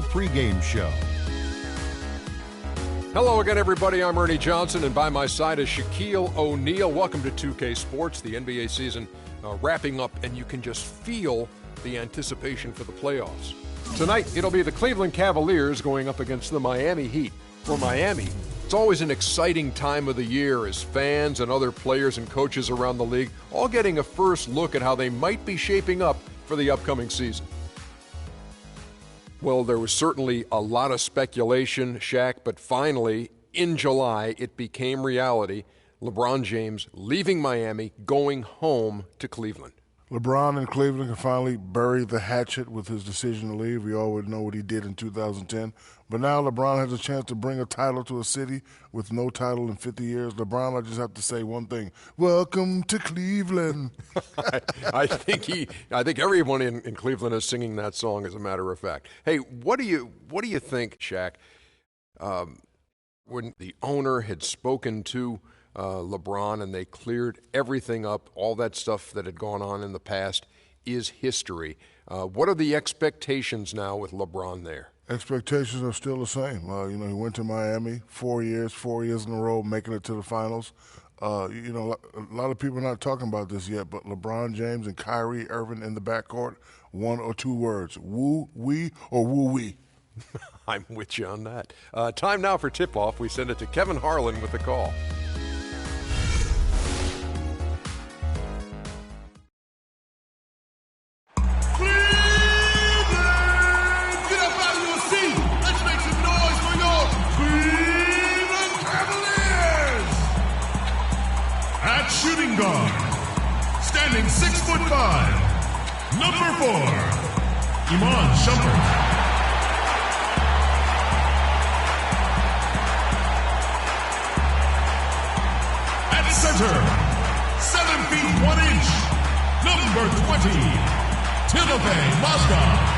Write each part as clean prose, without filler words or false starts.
Pregame show. Hello again, everybody. I'm Ernie Johnson, and by my side is Shaquille O'Neal. Welcome to 2K Sports, the NBA season wrapping up, and you can just feel the anticipation for the playoffs. Tonight, it'll be the Cleveland Cavaliers going up against the Miami Heat. For Miami, it's always an exciting time of the year as fans and other players and coaches around the league all getting a first look at how they might be shaping up for the upcoming season. Well, there was certainly a lot of speculation, Shaq, but finally, in July, it became reality. LeBron James leaving Miami, going home to Cleveland. LeBron in Cleveland can finally bury the hatchet with his decision to leave. We all would know what he did in 2010. But now LeBron has a chance to bring a title to a city with no title in 50 years. LeBron, I just have to say one thing. Welcome to Cleveland. I think everyone in Cleveland is singing that song, as a matter of fact. Hey, what do you think, Shaq, when the owner had spoken to LeBron and they cleared everything up, all that stuff that had gone on in the past is history. What are the expectations now with LeBron there? Expectations are still the same. He went to Miami 4 years in a row, making it to the finals. A lot of people are not talking about this yet, but LeBron James and Kyrie Irving in the backcourt, one or two words, woo-wee or woo-wee. I'm with you on that. Time now for tip-off. We send it to Kevin Harlan with the call. Shooting guard, standing 6'5", number 4, Iman Shumpert. At center, 7 feet 1 inch, number 20, Timofey Mozgov.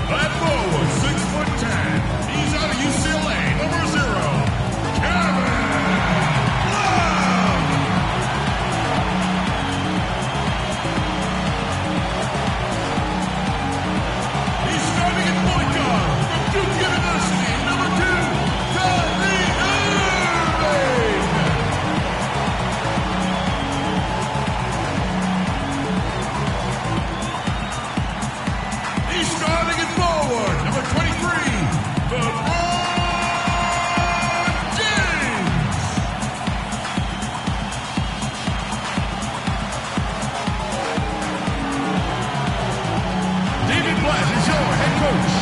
At forward, 6'10", he's out of UCLA, number 0, Kevin Love. He's starting at point guard from Duke University, number 2, Kyrie Irving. He's starting at forward, number 23, LeBron James. David Blatt is your head coach.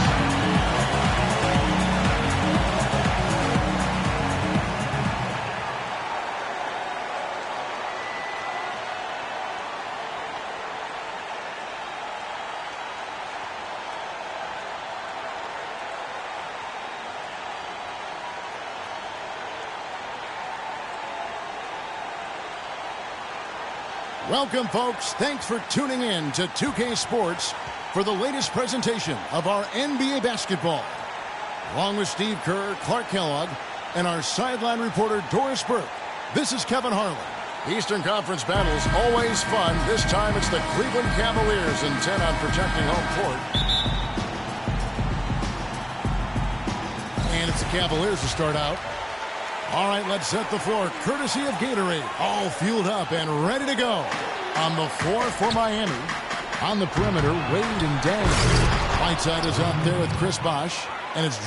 Welcome, folks. Thanks for tuning in to 2K Sports for the latest presentation of our NBA basketball. Along with Steve Kerr, Clark Kellogg, and our sideline reporter Doris Burke, this is Kevin Harlan. Eastern Conference battles always fun. This time it's the Cleveland Cavaliers intent on protecting home court. And it's the Cavaliers to start out. All right, let's set the floor, courtesy of Gatorade. All fueled up and ready to go. On the floor for Miami. On the perimeter, Wade and Dan. Whiteside is up there with Chris Bosh. And it's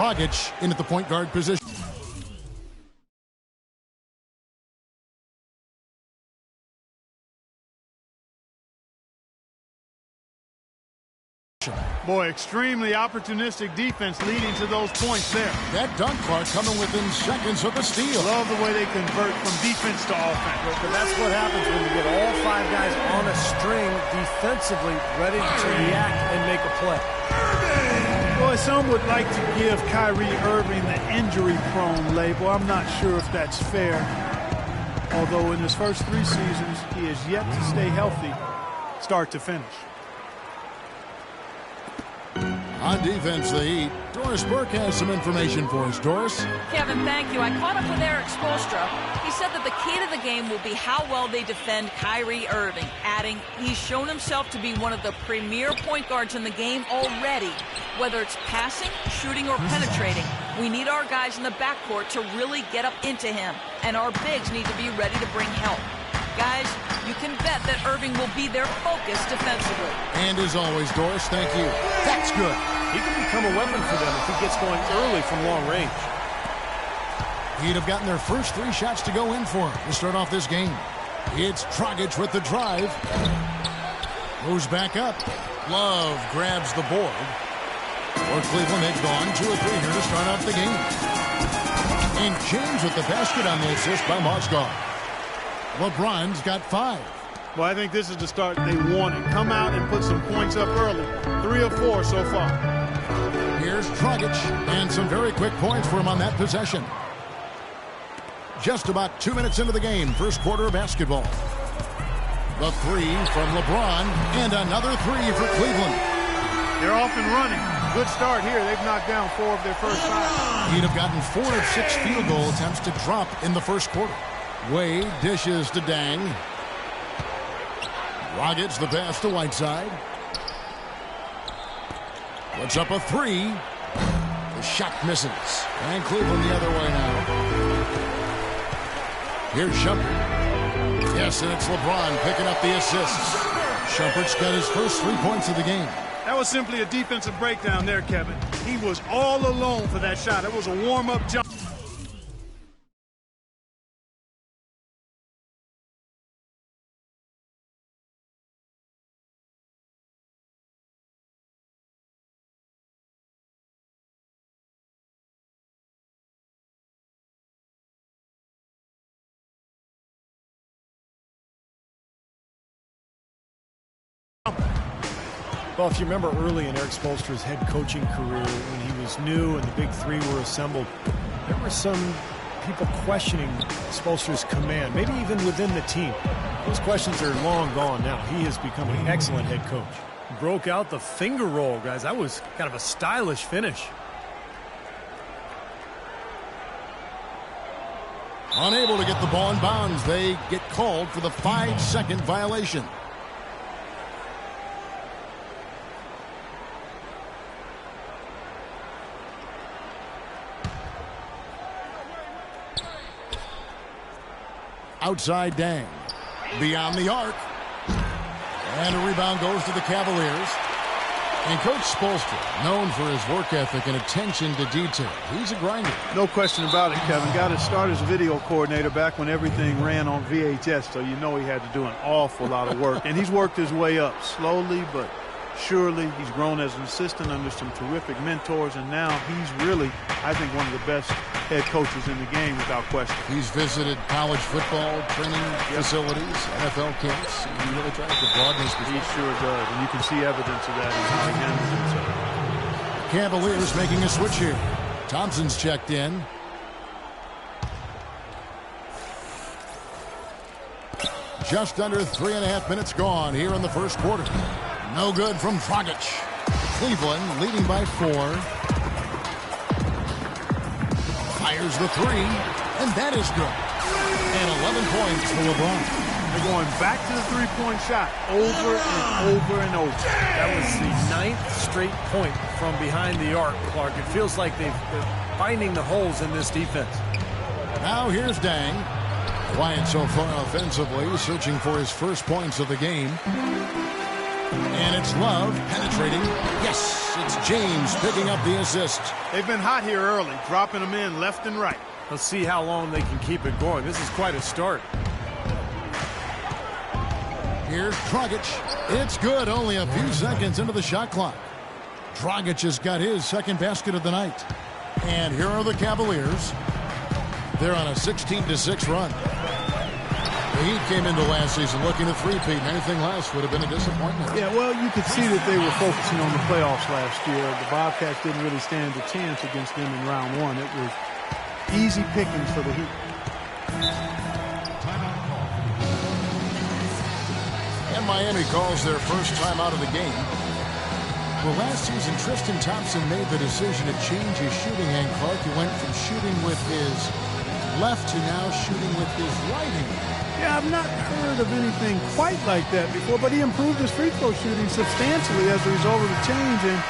Dragic in at the point guard position. Boy, extremely opportunistic defense leading to those points there. That dunk, Clark, coming within seconds of the steal. Love the way they convert from defense to offense. But that's what happens when you get all 5 guys on a string defensively ready to react and make a play. Boy, some would like to give Kyrie Irving the injury-prone label. I'm not sure if that's fair. Although in his first 3 seasons, he has yet to stay healthy start to finish. On defense, the Heat. Doris Burke has some information for us. Doris? Kevin, thank you. I caught up with Eric Spoelstra. He said that the key to the game will be how well they defend Kyrie Irving, adding he's shown himself to be one of the premier point guards in the game already. Whether it's passing, shooting, or penetrating, we need our guys in the backcourt to really get up into him, and our bigs need to be ready to bring help. Guys, you can bet that Irving will be their focus defensively. And as always, Doris, thank you. That's good. He can become a weapon for them if he gets going early from long range. He'd have gotten their first 3 shots to go in for him to start off this game. It's Dragic with the drive. Goes back up. Love grabs the board. For Cleveland, they've gone 2 or 3 here to start off the game. And James with the basket on the assist by Moskov. LeBron's got 5. Well, I think this is the start they wanted. Come out and put some points up early. 3 of 4 so far. Here's Dragic, and some very quick points for him on that possession. Just about 2 minutes into the game, first quarter of basketball. The 3 from LeBron, and another 3 for Cleveland. They're off and running. Good start here. They've knocked down 4 of their first 5. He'd have gotten 4 of 6 field goal attempts to drop in the first quarter. Wade dishes to Dang. Dragic the pass to Whiteside. Puts up a 3. The shot misses. And Cleveland the other way now. Here's Shumpert. Yes, and it's LeBron picking up the assists. Shumpert's got his first 3 points of the game. That was simply a defensive breakdown there, Kevin. He was all alone for that shot. It was a warm-up jump. Well, if you remember early in Eric Spoelstra's head coaching career when he was new and the big 3 were assembled, there were some people questioning Spoelstra's command, maybe even within the team. Those questions are long gone now. He has become an excellent head coach. Broke out the finger roll, guys. That was kind of a stylish finish. Unable to get the ball in bounds. They get called for the 5-second violation. Outside Dang. Beyond the arc. And a rebound goes to the Cavaliers. And Coach Spoelstra, known for his work ethic and attention to detail. He's a grinder. No question about it, Kevin. Got to start as video coordinator back when everything ran on VHS, so you know he had to do an awful lot of work. And he's worked his way up slowly but surely. He's grown as an assistant under some terrific mentors, and now he's really, I think, one of the best head coaches in the game without question. He's visited college football training facilities, NFL camps. He really tries to broaden his perspective. He sure does, and you can see evidence of that in how he handles himself. Cavaliers making a switch here. Thompson's checked in. Just under 3.5 minutes gone here in the first quarter. No good from Dragic. Cleveland leading by 4. Fires the 3, and that is good. And 11 points for LeBron. They're going back to the three-point shot over and over and over. That was the 9th straight point from behind the arc, Clark. It feels like they're finding the holes in this defense. Now here's Dang. Quiet so far offensively, searching for his first points of the game. And it's Love penetrating. Yes, it's James picking up the assist. They've been hot here early, dropping them in left and right. Let's see how long they can keep it going. This is quite a start. Here's Dragic. It's good, only a few seconds into the shot clock. Dragic has got his second basket of the night. And here are the Cavaliers. They're on a 16-6 run. The Heat came into last season looking to three-peat, and anything less would have been a disappointment. Yeah, well, you could see that they were focusing on the playoffs last year. The Bobcats didn't really stand a chance against them in round one. It was easy pickings for the Heat. And Miami calls their first time out of the game. Well, last season, Tristan Thompson made the decision to change his shooting hand, Clark. He went from shooting with his left to now shooting with his right hand. Yeah, I've not heard of anything quite like that before, but he improved his free throw shooting substantially as a result of the change, and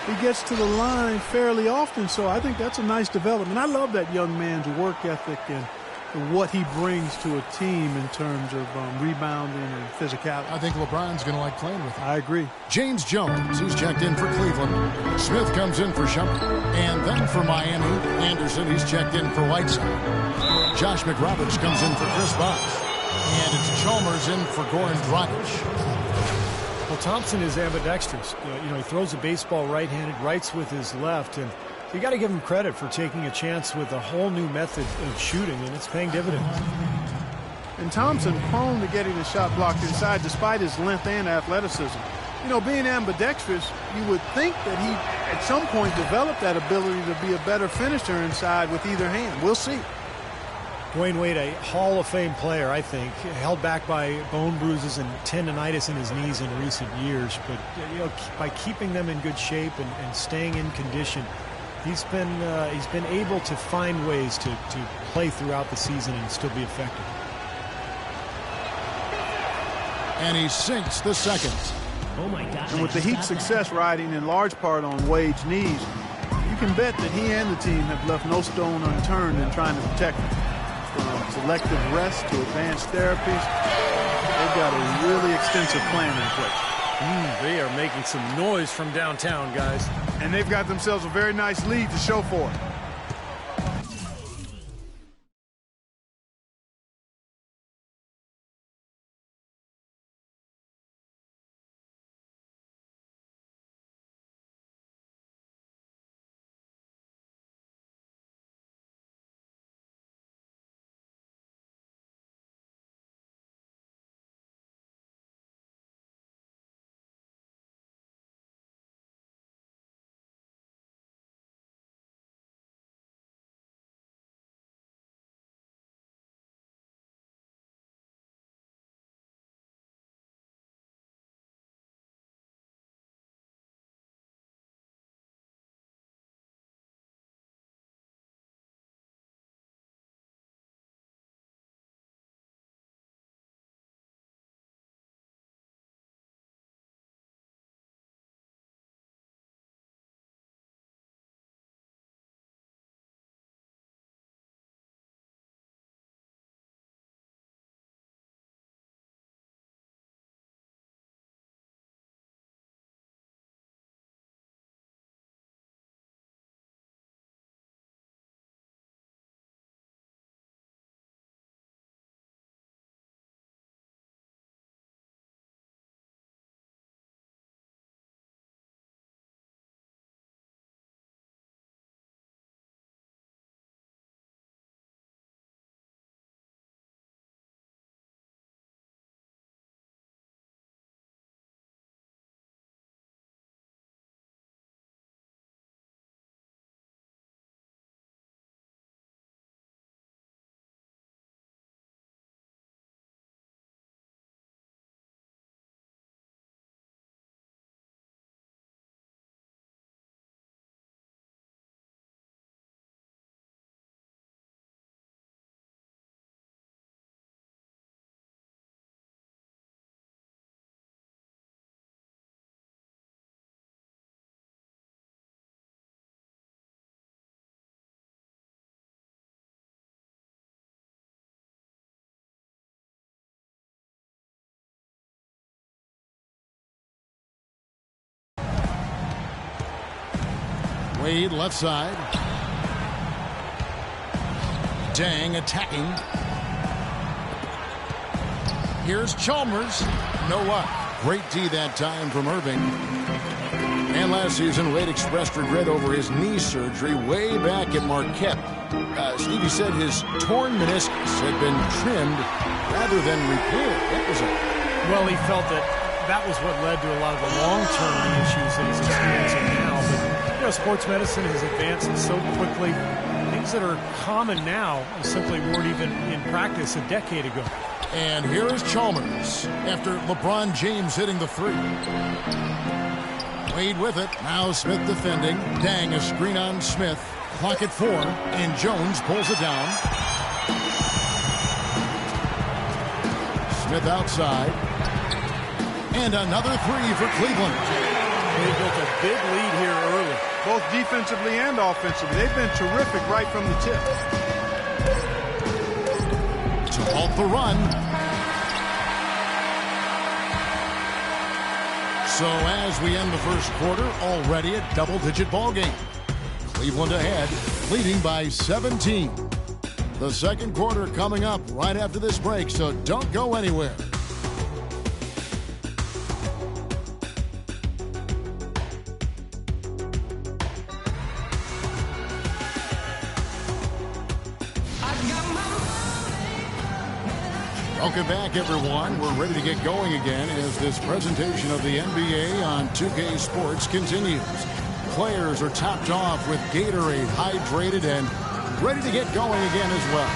he gets to the line fairly often, so I think that's a nice development. I love that young man's work ethic and what he brings to a team in terms of rebounding and physicality. I think LeBron's going to like playing with him. I agree. James Jones, he's checked in for Cleveland. Smith comes in for Shumpert. And then for Miami, Anderson, he's checked in for Whiteside. Josh McRoberts comes in for Chris Bosh. And it's Chalmers in for Goran Dragic. Well, Thompson is ambidextrous. You know, he throws the baseball right-handed, writes with his left, and you got to give him credit for taking a chance with a whole new method of shooting, and it's paying dividends. And Thompson prone to getting the shot blocked inside despite his length and athleticism. You know, being ambidextrous, you would think that he at some point developed that ability to be a better finisher inside with either hand. We'll see. Dwayne Wade, a Hall of Fame player, I think, held back by bone bruises and tendonitis in his knees in recent years. But, you know, by keeping them in good shape and staying in condition, he's been able to find ways to play throughout the season and still be effective. And he sinks the second. Oh my God. And with the Heat's success riding in large part on Wade's knees, you can bet that he and the team have left no stone unturned in trying to protect him. From selective rest to advanced therapies, they've got a really extensive plan in place. They are making some noise from downtown, guys. And they've got themselves a very nice lead to show for it. Wade left side. Dang attacking. Here's Chalmers. No luck. Great D that time from Irving. And last season, Wade expressed regret over his knee surgery way back at Marquette. Stevie said his torn meniscus had been trimmed rather than repaired. That was it. Well, he felt that was what led to a lot of the long-term issues that he's experiencing now. But, you know, sports medicine has advanced so quickly. Things that are common now simply weren't even in practice a decade ago. And here is Chalmers after LeBron James hitting the three. Wade with it. Now Smith defending. Dang, a screen on Smith. Clock at 4. And Jones pulls it down. Smith outside. And another three for Cleveland. They built a big lead here early, both defensively and offensively. They've been terrific right from the tip. To halt the run. So as we end the first quarter, already a double-digit ball game. Cleveland ahead, leading by 17. The second quarter coming up right after this break, so don't go anywhere. Welcome back, everyone. We're ready to get going again as this presentation of the NBA on 2K Sports continues. Players are topped off with Gatorade, hydrated, and ready to get going again as well.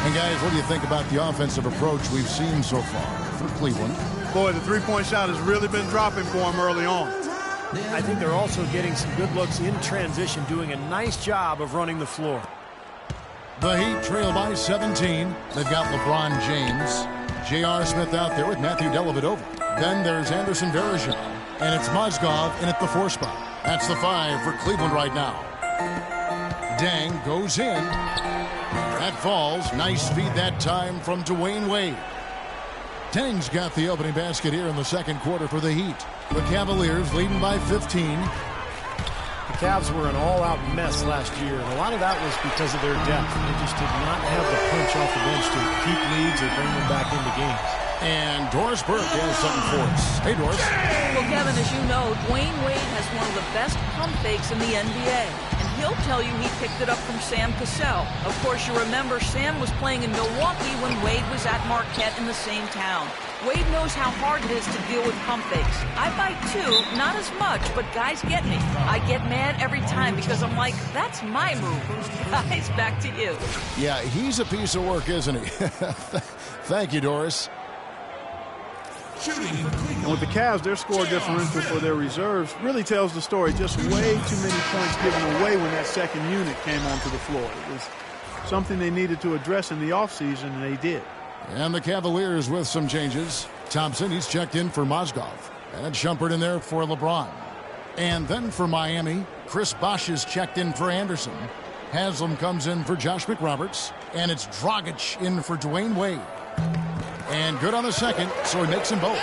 And guys, what do you think about the offensive approach we've seen so far for Cleveland? Boy, the three-point shot has really been dropping for him early on. I think they're also getting some good looks in transition, doing a nice job of running the floor. The Heat trail by 17. They've got LeBron James. J.R. Smith out there with Matthew Dellavedova. Then there's Anderson Varejao. And it's Mozgov in at the 4 spot. That's the 5 for Cleveland right now. Dang goes in. That falls. Nice feed that time from Dwayne Wade. Dang's got the opening basket here in the second quarter for the Heat. The Cavaliers leading by 15. The Cavs were an all-out mess last year, and a lot of that was because of their depth. They just did not have the punch off the bench to keep leads or bring them back into games. And Doris Burke has something for us. Hey, Doris. Well, Kevin, as you know, Dwayne Wade has one of the best pump fakes in the NBA. And he'll tell you he picked it up from Sam Cassell. Of course, you remember Sam was playing in Milwaukee when Wade was at Marquette in the same town. Wade knows how hard it is to deal with pump fakes. I bite too, not as much, but guys get me. I get mad every time because I'm like, that's my move. Guys, back to you. Yeah, he's a piece of work, isn't he? Thank you, Doris. And with the Cavs, their score differential for their reserves really tells the story. Just way too many points given away when that second unit came onto the floor. It was something they needed to address in the offseason, and they did. And the Cavaliers with some changes. Thompson, he's checked in for Mozgov. And Shumpert in there for LeBron. And then for Miami, Chris Bosh is checked in for Anderson. Haslam comes in for Josh McRoberts. And it's Dragic in for Dwayne Wade. And good on the second, so he makes them both.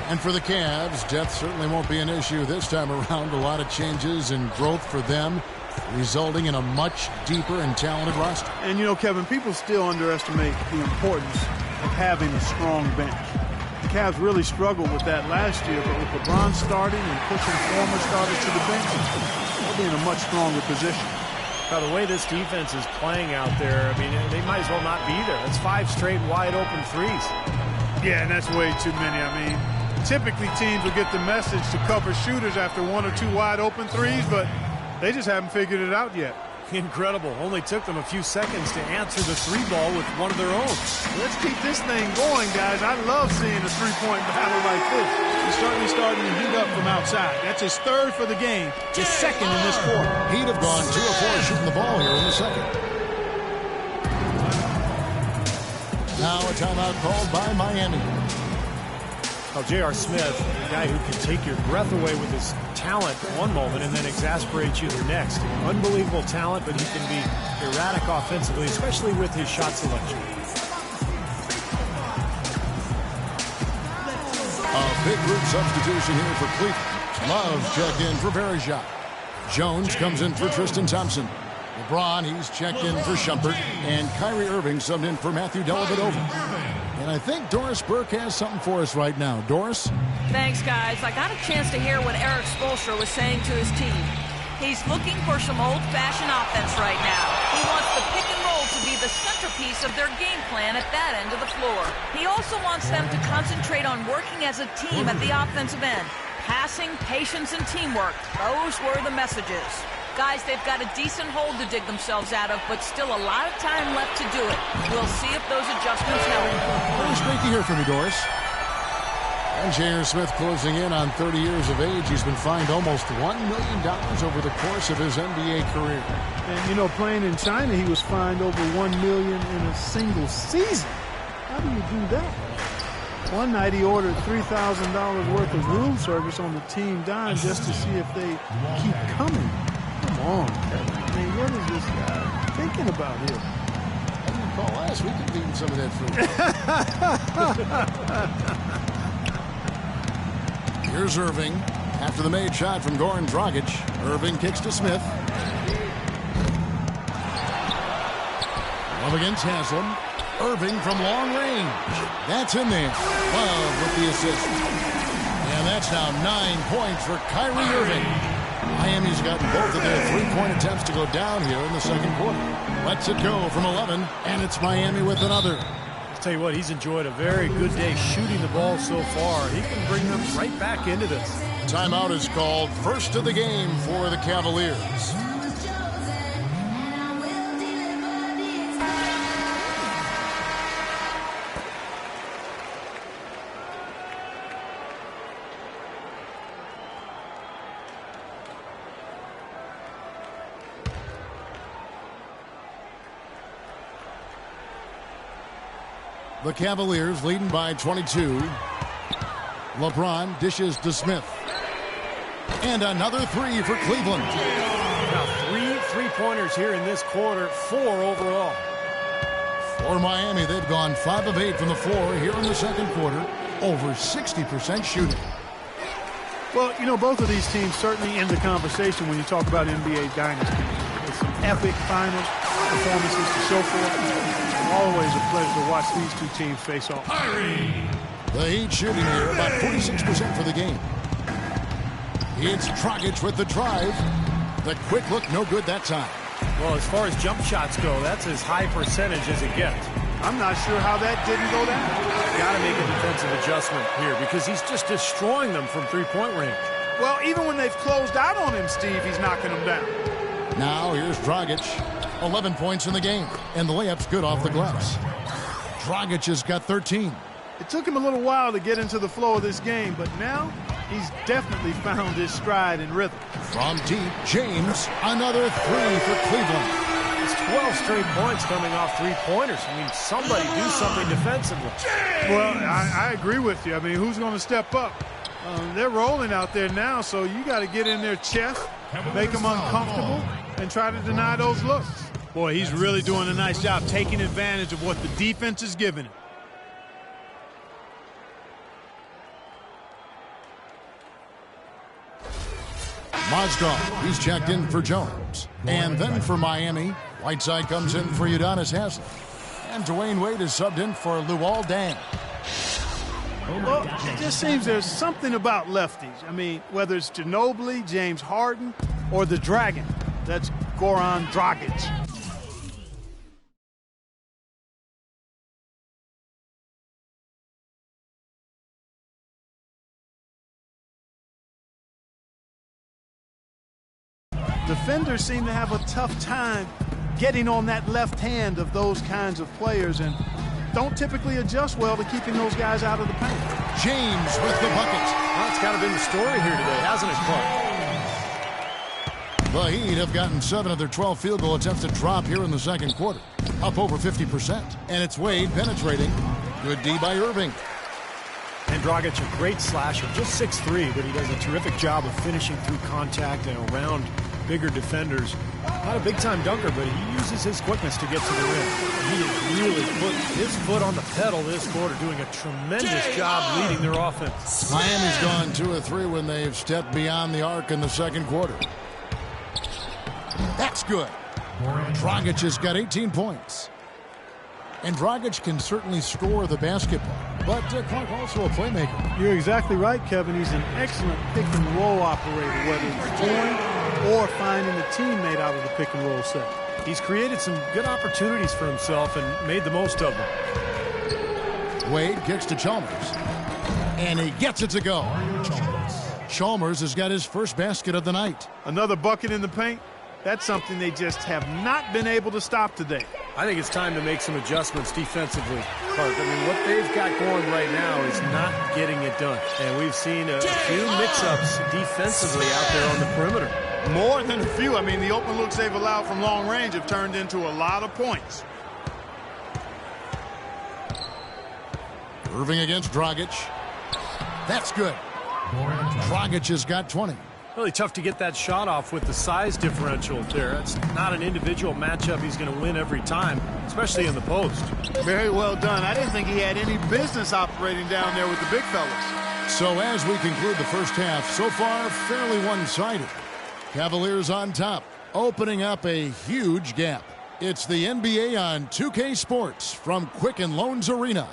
And for the Cavs, depth certainly won't be an issue this time around. A lot of changes and growth for them, resulting in a much deeper and talented roster. And, you know, Kevin, people still underestimate the importance of having a strong bench. The Cavs really struggled with that last year, but with LeBron starting and pushing former starters to the bench, they'll be in a much stronger position. By the way this defense is playing out there, I mean, they might as well not be there. That's 5 straight wide open threes. Yeah, and that's way too many. I mean, typically teams will get the message to cover shooters after 1 or 2 wide open threes, but they just haven't figured it out yet. Incredible. Only took them a few seconds to answer the 3-ball with one of their own. Let's keep this thing going, guys. I love seeing a 3-point battle like this. He's certainly starting to heat up from outside. That's his 3rd for the game, his 2nd in this quarter. He'd have gone 2 of 4 shooting the ball here in the second. Now a timeout called by Miami. Well, J.R. Smith, a guy who can take your breath away with his talent one moment and then exasperate you the next. Unbelievable talent, but he can be erratic offensively, especially with his shot selection. A big group substitution here for Cleveland. Love's checked in for Verejao. Jones comes in for Tristan Thompson. LeBron, he's checked in for Shumpert. And Kyrie Irving subbed in for Matthew Dellavedova. And I think Doris Burke has something for us right now. Doris? Thanks, guys. I got a chance to hear what Eric Spoelstra was saying to his team. He's looking for some old-fashioned offense right now. He wants the pick and roll to be the centerpiece of their game plan at that end of the floor. He also wants them to concentrate on working as a team at the offensive end. Passing, patience, and teamwork. Those were the messages. Guys, they've got a decent hole to dig themselves out of, but still a lot of time left to do it. We'll see if those adjustments help. Well, it's great to hear from you, Doris. And J.R. Smith closing in on 30 years of age. He's been fined almost $1 million over the course of his NBA career. And, you know, playing in China, he was fined over $1 million in a single season. How do you do that? One night he ordered $3,000 worth of room service on the team dime just to see if they keep coming. Come on, Kevin. I mean, what is this guy thinking about here? I didn't recall last week of eating some of that food. Here's Irving. After the made shot from Goran Dragic, Irving kicks to Smith. Love against Haslam. Irving from long range. That's in there. Love with the assist. And that's now 9 points for Kyrie Irving. Miami's gotten both of their three-point attempts to go down here in the second quarter. Lets it go from 11, and it's Miami with another. I'll tell you what, he's enjoyed a very good day shooting the ball so far. He can bring them right back into this. Timeout is called. First of the game for the Cavaliers. The Cavaliers leading by 22. LeBron dishes to Smith. And another three for Cleveland. Now three-pointers here in this quarter, 4 overall. For Miami, they've gone 5 of 8 from the floor here in the second quarter. Over 60% shooting. Well, you know, both of these teams certainly in the conversation when you talk about NBA dynasty. With some epic finals performances to show for it. Always a pleasure to watch these two teams face off. The Heat shooting here about 46% for the game. It's Dragic with the drive. The quick look, no good that time. Well, as far as jump shots go, that's as high percentage as it gets. I'm not sure how that didn't go down. Got to make a defensive adjustment here because he's just destroying them from three-point range. Well, even when they've closed out on him, Steve, he's knocking them down. Now here's Dragic. 11 points in the game, and the layup's good off the glass. Dragic has got 13. It took him a little while to get into the flow of this game, but now he's definitely found his stride and rhythm. From deep, James, another three for Cleveland. It's 12 straight points coming off three-pointers. I mean, somebody do something defensively. Well, I agree with you. I mean, who's going to step up? They're rolling out there now, so you got to get in their chest, make them uncomfortable, and try to deny those looks. Boy, he's really doing a nice job taking advantage of what the defense is giving him. Mozgov, he's checked in for Jones. And then for Miami, Whiteside comes in for Udonis Haslem. And Dwayne Wade is subbed in for Luol Deng. Well, it just seems there's something about lefties. I mean, whether it's Ginobili, James Harden, or the Dragon. That's Goran Dragic. Defenders seem to have a tough time getting on that left hand of those kinds of players and don't typically adjust well to keeping those guys out of the paint. James with the bucket. Well, that's kind of been the story here today, hasn't it, Clark? The Heat have gotten 7 of their 12 field goal attempts to drop here in the second quarter, up over 50%. And it's Wade penetrating. Good D by Irving. And Dragic, a great slasher, just 6'3", but he does a terrific job of finishing through contact and around bigger defenders. Not a big-time dunker, but he uses his quickness to get to the rim. He has really put his foot on the pedal this quarter, doing a tremendous job leading their offense. Miami's gone 2 of 3 when they've stepped beyond the arc in the second quarter. That's good. Dragic has got 18 points. And Dragic can certainly score the basketball, but Clark also a playmaker. You're exactly right, Kevin. He's an excellent pick-and-roll operator, whether he's scoring or finding a teammate out of the pick-and-roll set. He's created some good opportunities for himself and made the most of them. Wade kicks to Chalmers, and he gets it to go. Chalmers has got his first basket of the night. Another bucket in the paint. That's something they just have not been able to stop today. I think it's time to make some adjustments defensively, Clark. I mean, what they've got going right now is not getting it done. And we've seen a few mix-ups defensively out there on the perimeter. More than a few. I mean, the open looks they've allowed from long range have turned into a lot of points. Irving against Dragic. That's good. Dragic has got 20. Really tough to get that shot off with the size differential there. It's not an individual matchup he's going to win every time, especially in the post. Very well done. I didn't think he had any business operating down there with the big fellas. So as we conclude the first half, so far fairly one-sided. Cavaliers on top, opening up a huge gap. It's the NBA on 2K Sports from Quicken Loans Arena.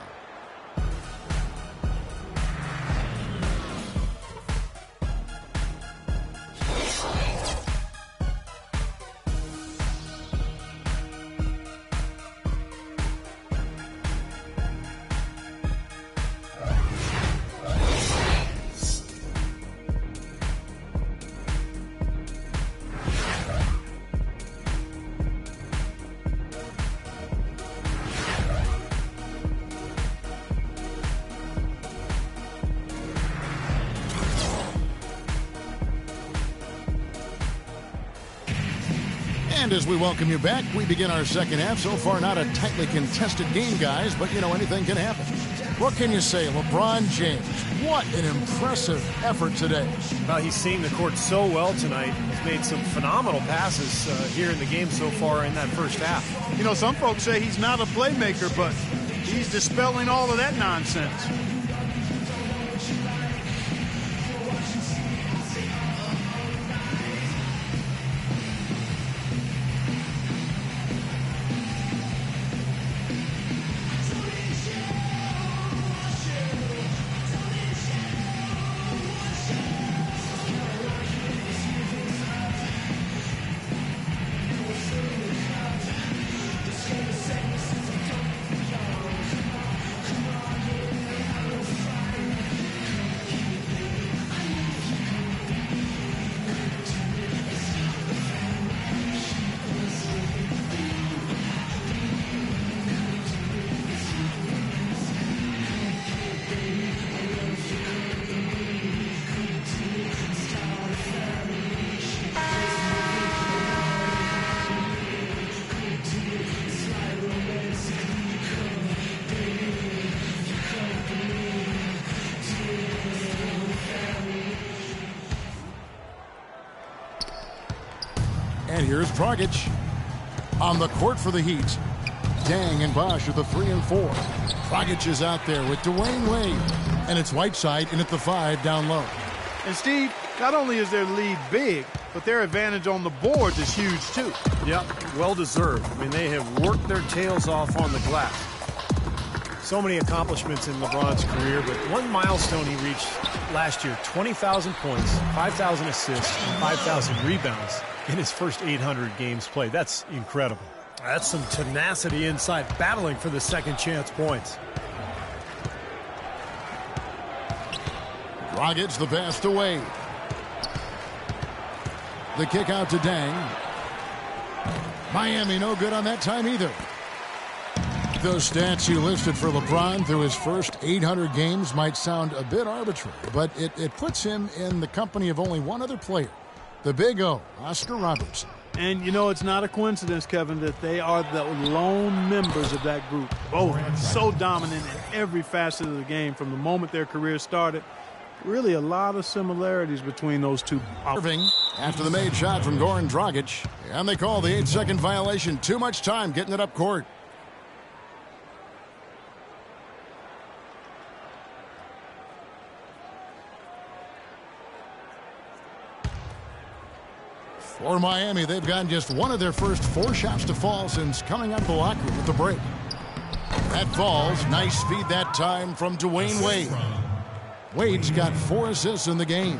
And as we welcome you back, we begin our second half. So far, not a tightly contested game, guys, but, you know, anything can happen. What can you say? LeBron James, what an impressive effort today. Well, he's seeing the court so well tonight. He's made some phenomenal passes here in the game so far in that first half. You know, some folks say he's not a playmaker, but he's dispelling all of that nonsense. And here's Dragic on the court for the Heat. Dang and Bosch are the 3 and 4. Dragic is out there with Dwayne Wade. And it's Whiteside in at the 5 down low. And Steve, not only is their lead big, but their advantage on the boards is huge too. Yep, well deserved. I mean, they have worked their tails off on the glass. So many accomplishments in LeBron's career, but one milestone he reached last year, 20,000 points, 5,000 assists, and 5,000 rebounds in his first 800 games played. That's incredible. That's some tenacity inside, battling for the second chance points. Dragic the pass to Wade. The kick out to Dang. Miami no good on that time either. Those stats you listed for LeBron through his first 800 games might sound a bit arbitrary, but it puts him in the company of only one other player, the Big O, Oscar Robertson. And, you know, it's not a coincidence, Kevin, that they are the lone members of that group. Both so dominant in every facet of the game from the moment their career started Really a lot of similarities between those two. Irving after the made shot from Goran Dragic. And they call the 8-second violation. Too much time getting it up court. For Miami, they've gotten just one of their first 4 shots to fall since coming out of the locker room at the break. That falls. Nice feed that time from Dwayne Wade. Wade's got 4 assists in the game.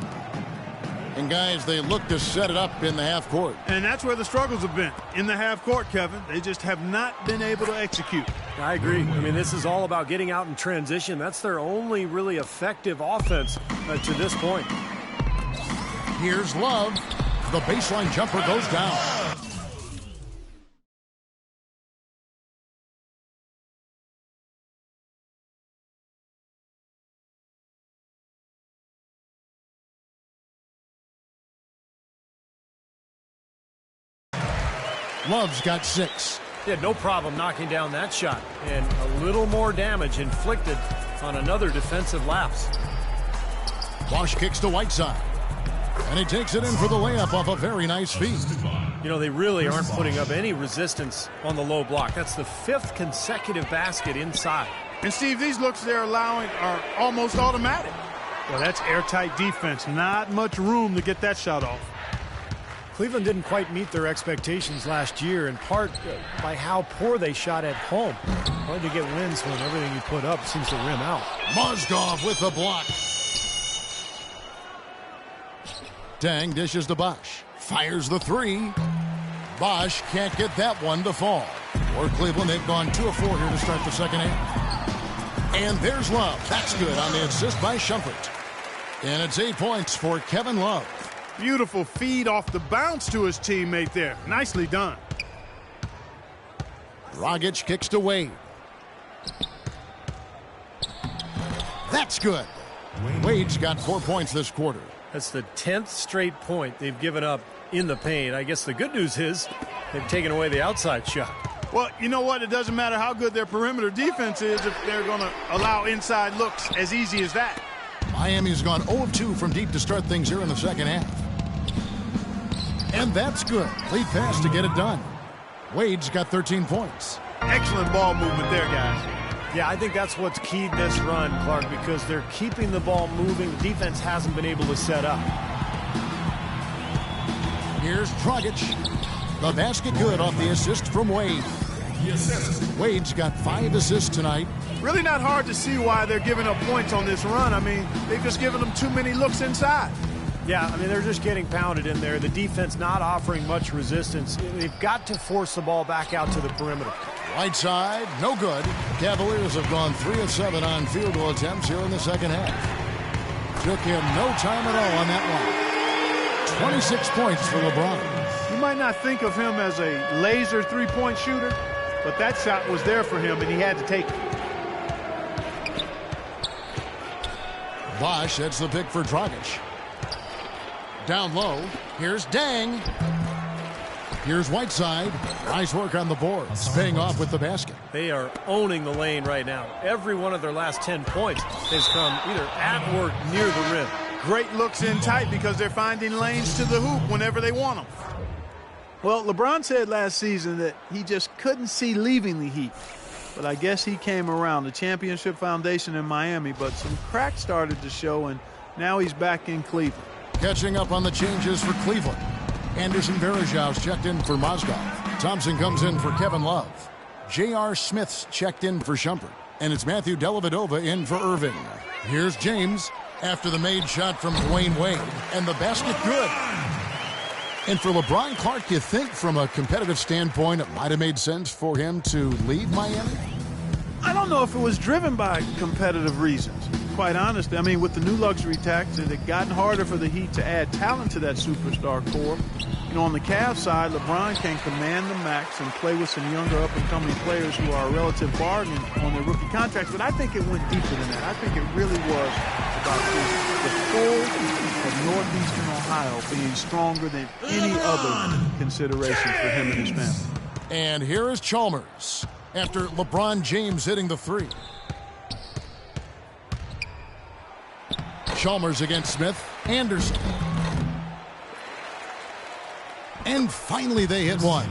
And, guys, they look to set it up in the half court. And that's where the struggles have been, in the half court, Kevin. They just have not been able to execute. I agree. I mean, this is all about getting out in transition. That's their only really effective offense to this point. Here's Love. The baseline jumper goes down. Love's got 6. He had no problem knocking down that shot, and a little more damage inflicted on another defensive lapse. Bosch kicks to Whiteside. And he takes it in for the layup off a very nice feed. You know, they really aren't putting up any resistance on the low block. That's the 5th consecutive basket inside. And, Steve, these looks they're allowing are almost automatic. Well, that's airtight defense. Not much room to get that shot off. Cleveland didn't quite meet their expectations last year, in part by how poor they shot at home. Hard to get wins when everything you put up seems to rim out. Mozgov with the block. Dang dishes to Bosch. Fires the 3. Bosch can't get that one to fall. For Cleveland, they've gone 2 of 4 here to start the second half. And there's Love. That's good on the assist by Shumpert. And it's 8 points for Kevin Love. Beautiful feed off the bounce to his teammate there. Nicely done. Dragic kicks to Wade. That's good. Wade's got 4 points this quarter. That's the 10th straight point they've given up in the paint. I guess the good news is they've taken away the outside shot. Well, you know what? It doesn't matter how good their perimeter defense is if they're going to allow inside looks as easy as that. Miami's gone 0 of 2 from deep to start things here in the second half. And that's good. Lead pass to get it done. Wade's got 13 points. Excellent ball movement there, guys. Yeah, I think that's what's keyed this run, Clark, because they're keeping the ball moving. The defense hasn't been able to set up. Here's Dragic. The basket good off the assist from Wade. Wade's got 5 assists tonight. Really not hard to see why they're giving up points on this run. I mean, they've just given them too many looks inside. Yeah, I mean, they're just getting pounded in there. The defense not offering much resistance. They've got to force the ball back out to the perimeter. Right side, no good. Cavaliers have gone 3 of 7 on field goal attempts here in the second half. Took him no time at all on that one. 26 points for LeBron. You might not think of him as a laser three-point shooter, but that shot was there for him, and he had to take it. Bosch, that's the pick for Dragic. Down low, here's Dang. Here's Whiteside. Nice work on the boards. Paying off with the basket. They are owning the lane right now. Every one of their last 10 points has come either at or near the rim. Great looks in tight because they're finding lanes to the hoop whenever they want them. Well, LeBron said last season that he just couldn't see leaving the Heat. But I guess he came around. The championship foundation in Miami, but some cracks started to show, and now he's back in Cleveland. Catching up on the changes for Cleveland. Anderson Varejau's checked in for Mozgov. Thompson comes in for Kevin Love. J.R. Smith's checked in for Shumpert. And it's Matthew Dellavedova in for Irving. Here's James after the made shot from Dwayne Wade. And the basket good. And for LeBron, Clark, you think from a competitive standpoint it might have made sense for him to leave Miami? I don't know if it was driven by competitive reasons. Quite honestly, I mean, with the new luxury tax, it had gotten harder for the Heat to add talent to that superstar core. You know, on the Cavs side, LeBron can command the max and play with some younger up-and-coming players who are a relative bargain on their rookie contracts. But I think it went deeper than that. I think it really was about the pull of Northeastern Ohio being stronger than any other consideration for him and his family. And here is Chalmers after LeBron James hitting the 3. Chalmers against Smith. Anderson. And finally they hit one.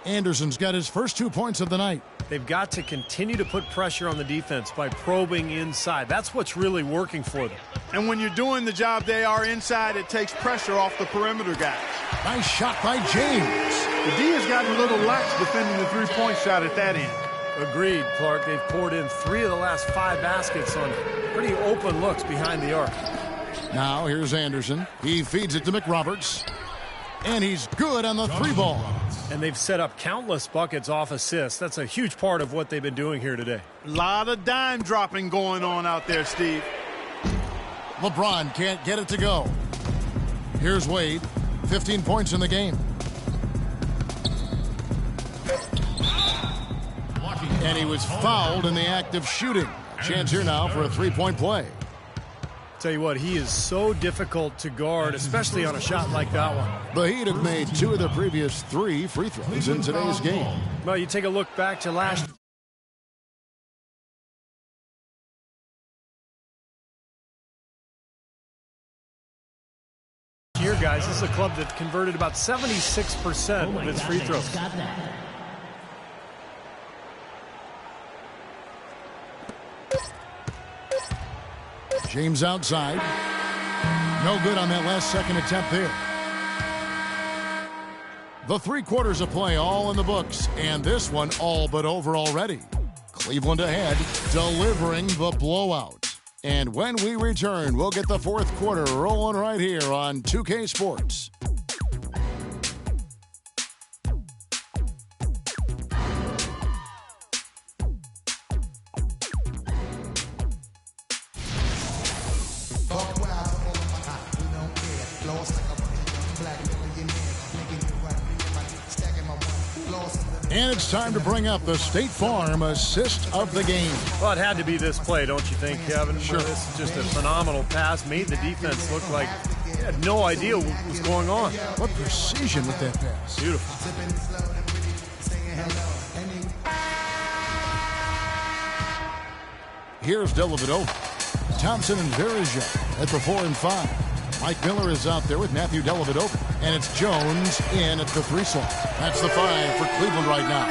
Anderson's got his first 2 points of the night. They've got to continue to put pressure on the defense by probing inside. That's what's really working for them. And when you're doing the job they are inside, it takes pressure off the perimeter guys. Nice shot by James. The D has gotten a little lax defending the three-point shot at that end. Agreed, Clark. They've poured in 3 of the last 5 baskets on pretty open looks behind the arc. Now here's Anderson. He feeds it to McRoberts. And he's good on the 3-ball. And they've set up countless buckets off assists. That's a huge part of what they've been doing here today. A lot of dime dropping going on out there, Steve. LeBron can't get it to go. Here's Wade. 15 points in the game. And he was fouled in the act of shooting. Chance here now for a 3-point play. Tell you what, he is so difficult to guard, especially on a shot like that one. The Heat have made 2 of the previous 3 free throws in today's game. Well, you take a look back to last year, guys. This is a club that converted about 76% of its free throws. James outside. No good on that last second attempt there. The 3 quarters of play all in the books, and this one all but over already. Cleveland ahead, delivering the blowout. And when we return, we'll get the 4th quarter rolling right here on 2K Sports. And it's time to bring up the State Farm assist of the game. Well, it had to be this play, don't you think, Kevin? Sure. This is just a phenomenal pass. Made the defense look like they had no idea what was going on. What precision with that pass. Beautiful. Here's Dellavedova. Thompson and Verija at the 4 and 5. Mike Miller is out there with Matthew Dellavedova. And it's Jones in at the 3 slot. That's the 5 for Cleveland right now.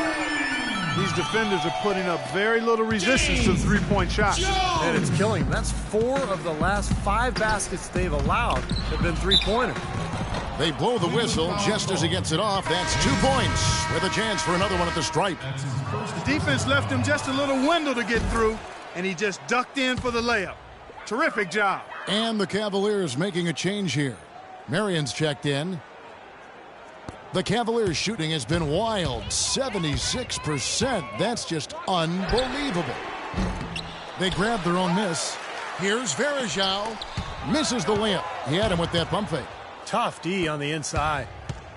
These defenders are putting up very little resistance to the three-point shot. And it's killing them. That's 4 of the last 5 baskets they've allowed have been three-pointers. They blow the whistle just as he gets it off. That's 2 points with a chance for another one at the stripe. The defense left him just a little window to get through, and he just ducked in for the layup. Terrific job. And the Cavaliers making a change here. Marion's checked in. The Cavaliers shooting has been wild. 76%. That's just unbelievable. They grabbed their own miss. Here's Verija. Misses the layup. He had him with that pump fake. Tough D on the inside.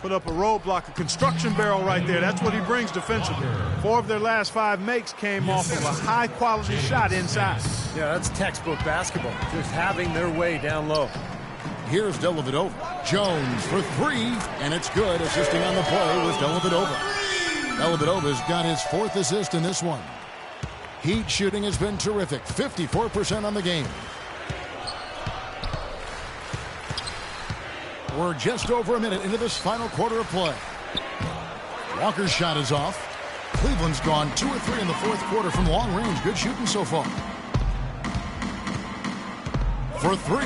Put up a roadblock, a construction barrel right there. That's what he brings defensively. 4 of their last 5 makes came off of a high-quality shot inside. Yeah, that's textbook basketball. Just having their way down low. Here's Dellavedova. Jones for 3, and it's good. Assisting on the play with Dellavedova. Dellavedova's got his 4th assist in this one. Heat shooting has been terrific. 54% on the game. We're just over a minute into this final quarter of play. Walker's shot is off. Cleveland's gone 2 or 3 in the 4th quarter from long range. Good shooting so far. For 3.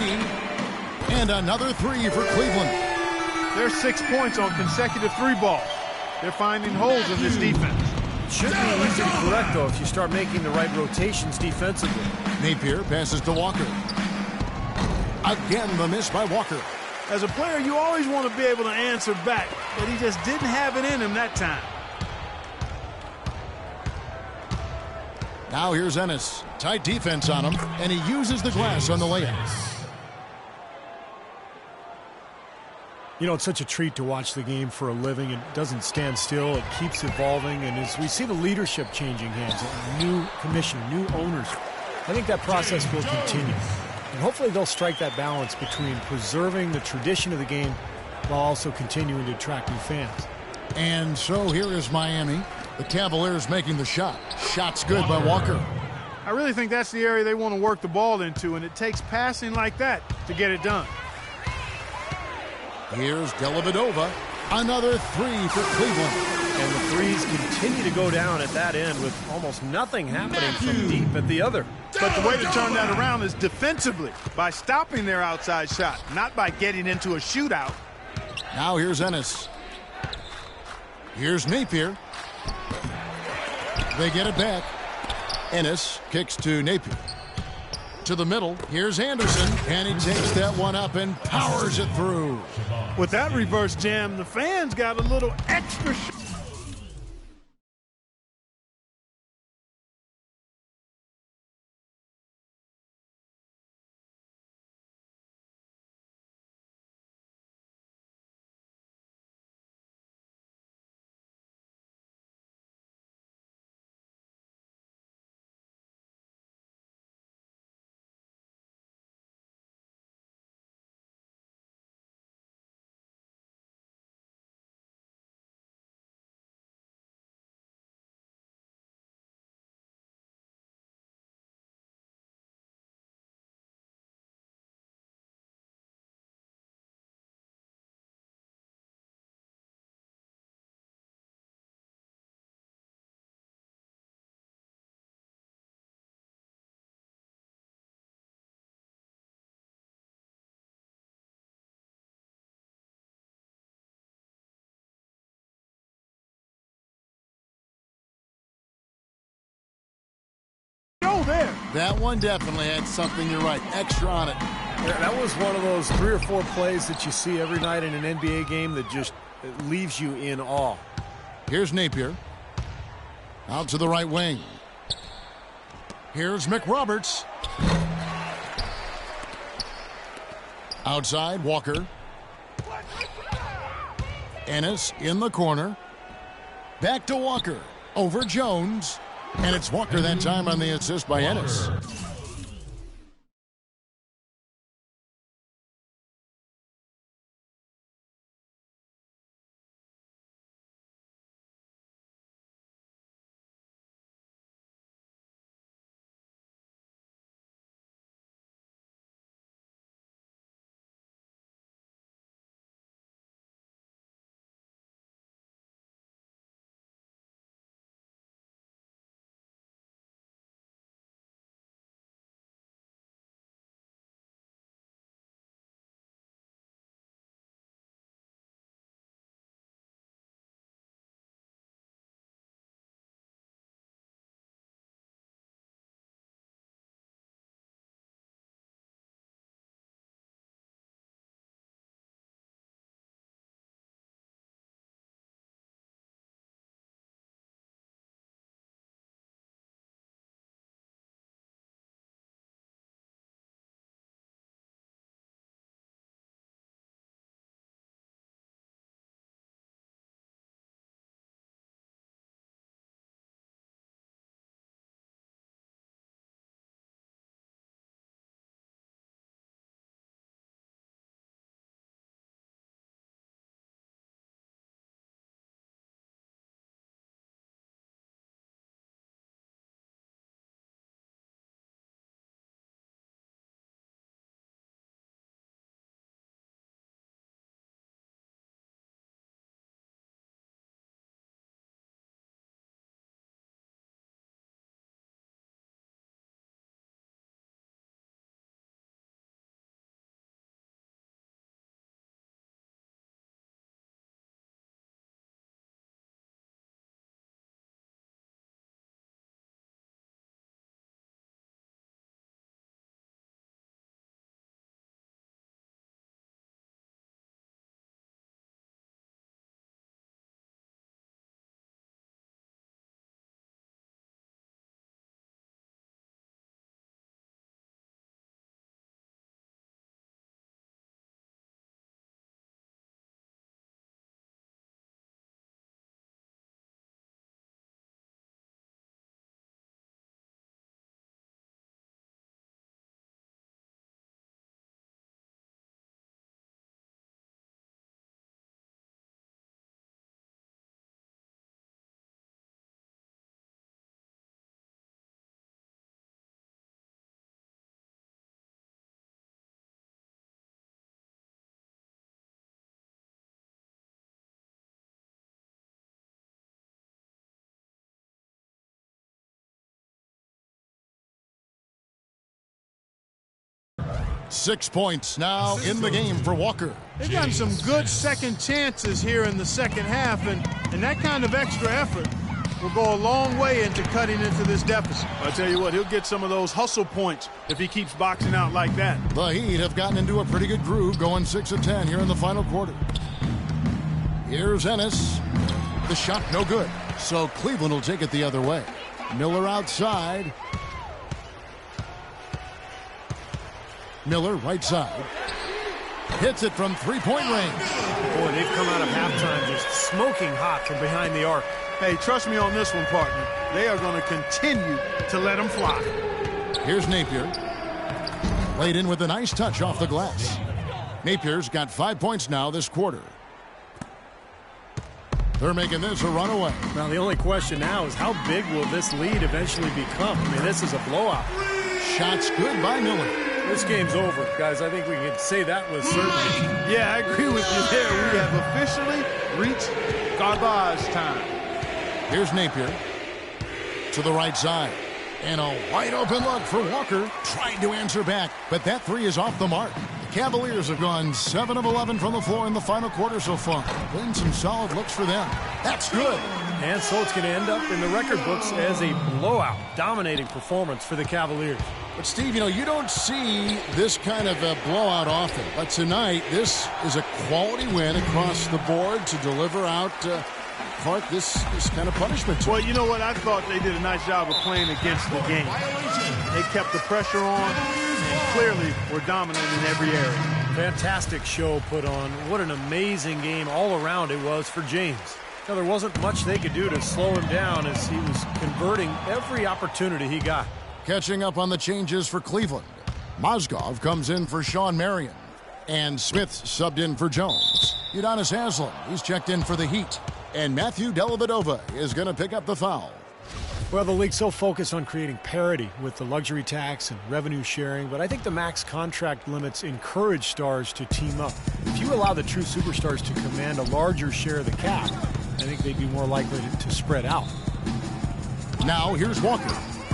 And another 3 for Cleveland. There's 6 points on consecutive 3 balls. They're finding holes in this defense. Should be easy to correct, though, if you start making the right rotations defensively. Napier passes to Walker. Again, the miss by Walker. As a player, you always want to be able to answer back, but he just didn't have it in him that time. Now here's Ennis. Tight defense on him, and he uses the glass on the layup. You know, it's such a treat to watch the game for a living. It doesn't stand still. It keeps evolving. And as we see the leadership changing hands, a new commission, new owners, I think that process will continue. And hopefully they'll strike that balance between preserving the tradition of the game while also continuing to attract new fans. And so here is Miami. The Cavaliers making the shot. Shot's good by Walker. I really think that's the area they want to work the ball into, and it takes passing like that to get it done. Here's Dellavedova. Another three for Cleveland. And the threes continue to go down at that end with almost nothing happening from deep at the other. But the way to turn that around is defensively, by stopping their outside shot, not by getting into a shootout. Now here's Ennis. Here's Napier. They get it back. Ennis kicks to Napier. To the middle. Here's Anderson. And he takes that one up and powers it through. With that reverse jam, the fans got a little extra there. That one definitely had something, you're right, extra on it. Yeah, that was one of those 3 or 4 plays that you see every night in an NBA game that just leaves you in awe. Here's Napier. Out to the right wing. Here's McRoberts. Outside, Walker. Ennis in the corner. Back to Walker. Over Jones. And it's Walker that time on the assist by Ennis. 6 points now in the game for Walker. They've gotten some good second chances here in the second half, and that kind of extra effort will go a long way into cutting into this deficit. I tell you what, he'll get some of those hustle points if he keeps boxing out like that. The Heat have gotten into a pretty good groove, going 6 of 10 here in the final quarter. Here's Ennis. The shot no good, so Cleveland will take it the other way. Miller outside. Miller right side. Hits it from three-point range. Boy, they've come out of halftime just smoking hot from behind the arc. Hey, trust me on this one, partner. They are going to continue to let them fly. Here's Napier. Laid in with a nice touch off the glass. Napier's got 5 points now this quarter. They're making this a runaway. Now, the only question now is how big will this lead eventually become? I mean, this is a blowout. Shots good by Miller. This game's over, guys. I think we can say that with certainty. Yeah, I agree with you there. We have officially reached garbage time. Here's Napier to the right side. And a wide open look for Walker. Trying to answer back, but that three is off the mark. The Cavaliers have gone 7 of 11 from the floor in the final quarter so far. Been some solid looks for them. That's good. And so it's going to end up in the record books as a blowout, dominating performance for the Cavaliers. But, Steve, you don't see this kind of a blowout often. But tonight, this is a quality win across the board to deliver out, Clark, this kind of punishment. Well, you know what? I thought they did a nice job of playing against the game. They kept the pressure on and clearly were dominant in every area. Fantastic show put on. What an amazing game all around it was for James. Now, there wasn't much they could do to slow him down as he was converting every opportunity he got. Catching up on the changes for Cleveland. Mozgov comes in for Sean Marion. And Smith subbed in for Jones. Udonis Haslem, he's checked in for the Heat. And Matthew Dellavedova is going to pick up the foul. Well, the league's so focused on creating parity with the luxury tax and revenue sharing, but I think the max contract limits encourage stars to team up. If you allow the true superstars to command a larger share of the cap, I think they'd be more likely to spread out. Now, here's Walker.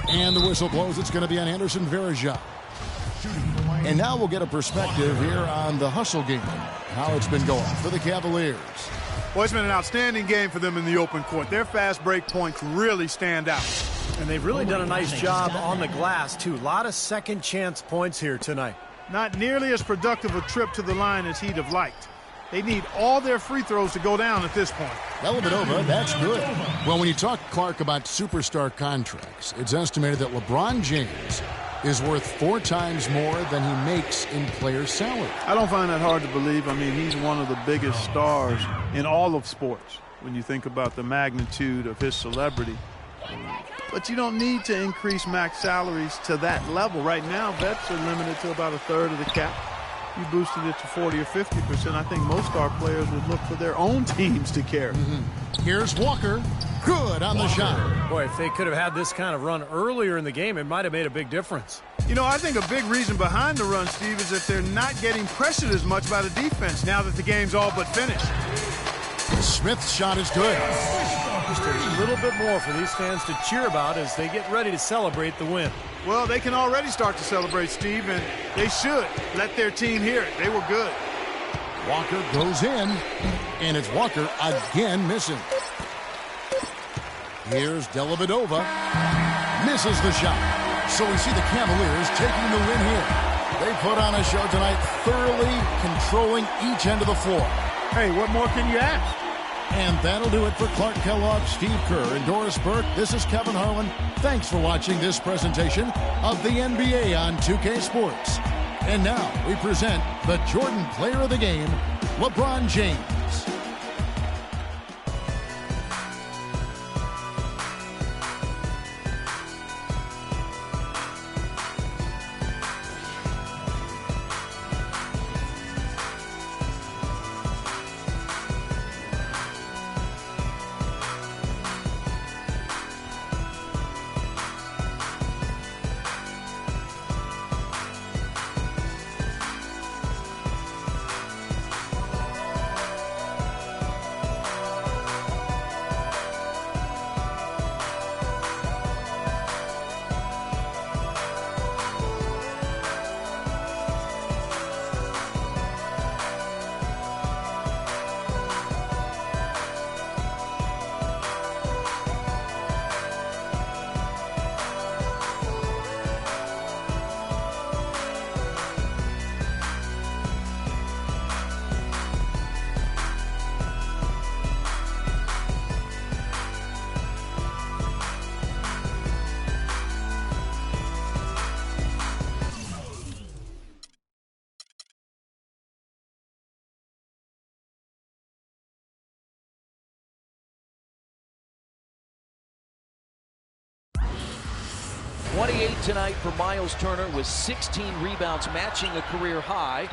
And the whistle blows. It's going to be on Anderson Varejao. And now we'll get a perspective here on the hustle game, how it's been going for the Cavaliers. Well, it's been an outstanding game for them in the open court. Their fast break points really stand out. And they've really done a nice job on the glass, too. A lot of second chance points here tonight. Not nearly as productive a trip to the line as he'd have liked. They need all their free throws to go down at this point. Dellavedova, that's good. Well, when you talk, Clark, about superstar contracts, it's estimated that LeBron James is worth 4 times more than he makes in player salary. I don't find that hard to believe. I mean, he's one of the biggest stars in all of sports when you think about the magnitude of his celebrity. But you don't need to increase max salaries to that level. Right now, vets are limited to about a third of the cap. You boosted it to 40 or 50%. I think most star players would look for their own teams to carry. Here's Walker. Good on the shot. Boy, if they could have had this kind of run earlier in the game, it might have made a big difference. You know, I think a big reason behind the run, Steve, is that they're not getting pressured as much by the defense now that the game's all but finished. Smith's shot is good. Just a little bit more for these fans to cheer about as they get ready to celebrate the win. Well, they can already start to celebrate, Steve, and they should let their team hear it. They were good. Walker goes in, and it's Walker again missing. Here's Dellavedova. Misses the shot. So we see the Cavaliers taking the win here. They put on a show tonight, thoroughly controlling each end of the floor. Hey, what more can you ask? And that'll do it for Clark Kellogg, Steve Kerr, and Doris Burke. This is Kevin Harlan. Thanks for watching this presentation of the NBA on 2K Sports. And now we present the Jordan Player of the Game, LeBron James. 28 tonight for Miles Turner with 16 rebounds, matching a career high.